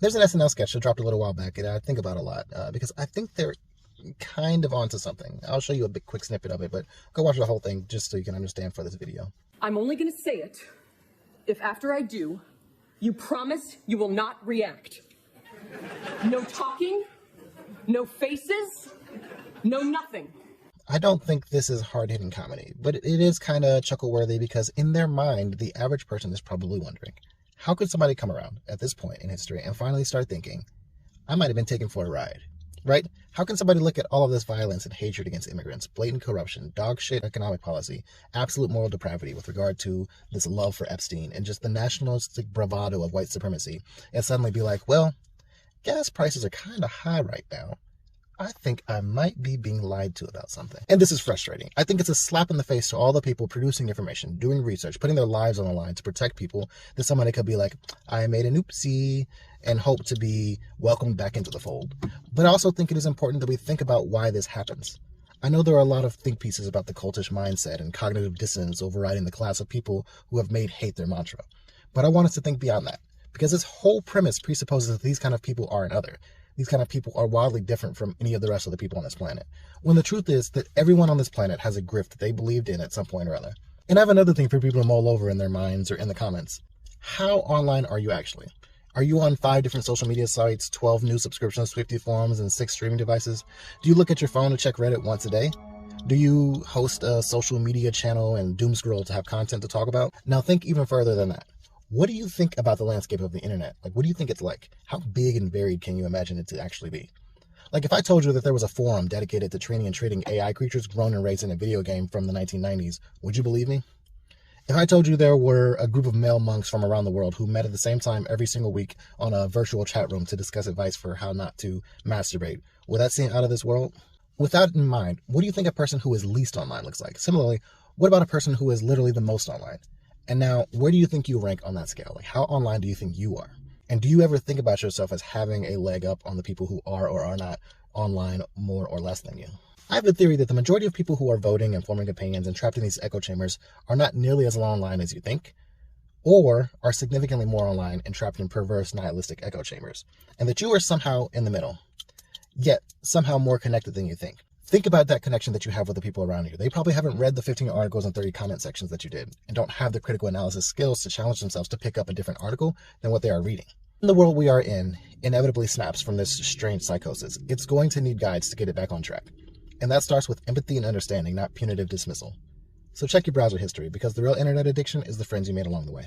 There's an SNL sketch that dropped a little while back that I think about a lot because I think they're kind of onto something. I'll show you a quick snippet of it, but go watch the whole thing just so you can understand for this video. I'm only going to say it if after I do, you promise you will not react. No talking, no faces, no nothing. I don't think this is hard-hitting comedy, but it is kind of chuckle-worthy because in their mind, the average person is probably wondering, how could somebody come around at this point in history and finally start thinking, I might have been taken for a ride, right? How can somebody look at all of this violence and hatred against immigrants, blatant corruption, dog shit economic policy, absolute moral depravity with regard to this love for Epstein, and just the nationalistic bravado of white supremacy, and suddenly be like, well, gas prices are kind of high right now. I think I might be being lied to about something. And this is frustrating. I think it's a slap in the face to all the people producing information, doing research, putting their lives on the line to protect people, that somebody could be like, I made an oopsie, and hope to be welcomed back into the fold. But I also think it is important that we think about why this happens. I know there are a lot of think pieces about the cultish mindset and cognitive dissonance overriding the class of people who have made hate their mantra. But I want us to think beyond that, because this whole premise presupposes that these kind of people are an other. These kind of people are wildly different from any of the rest of the people on this planet. When the truth is that everyone on this planet has a grift that they believed in at some point or other. And I have another thing for people to mull over in their minds or in the comments. How online are you actually? Are you on 5 different social media sites, 12 news subscriptions, 50 forums, and 6 streaming devices? Do you look at your phone to check Reddit once a day? Do you host a social media channel and doom scroll to have content to talk about? Now think even further than that. What do you think about the landscape of the internet? Like, what do you think it's like? How big and varied can you imagine it to actually be? Like, if I told you that there was a forum dedicated to training and trading AI creatures grown and raised in a video game from the 1990s, would you believe me? If I told you there were a group of male monks from around the world who met at the same time every single week on a virtual chat room to discuss advice for how not to masturbate, would that seem out of this world? With that in mind, what do you think a person who is least online looks like? Similarly, what about a person who is literally the most online? And now, where do you think you rank on that scale? Like, how online do you think you are? And do you ever think about yourself as having a leg up on the people who are or are not online more or less than you? I have a theory that the majority of people who are voting and forming opinions and trapped in these echo chambers are not nearly as online as you think, or are significantly more online and trapped in perverse nihilistic echo chambers, and that you are somehow in the middle, yet somehow more connected than you think. Think about that connection that you have with the people around you. They probably haven't read the 15 articles and 30 comment sections that you did, and don't have the critical analysis skills to challenge themselves to pick up a different article than what they are reading. The world we are in inevitably snaps from this strange psychosis. It's going to need guides to get it back on track. And that starts with empathy and understanding, not punitive dismissal. So check your browser history, because the real internet addiction is the friends you made along the way.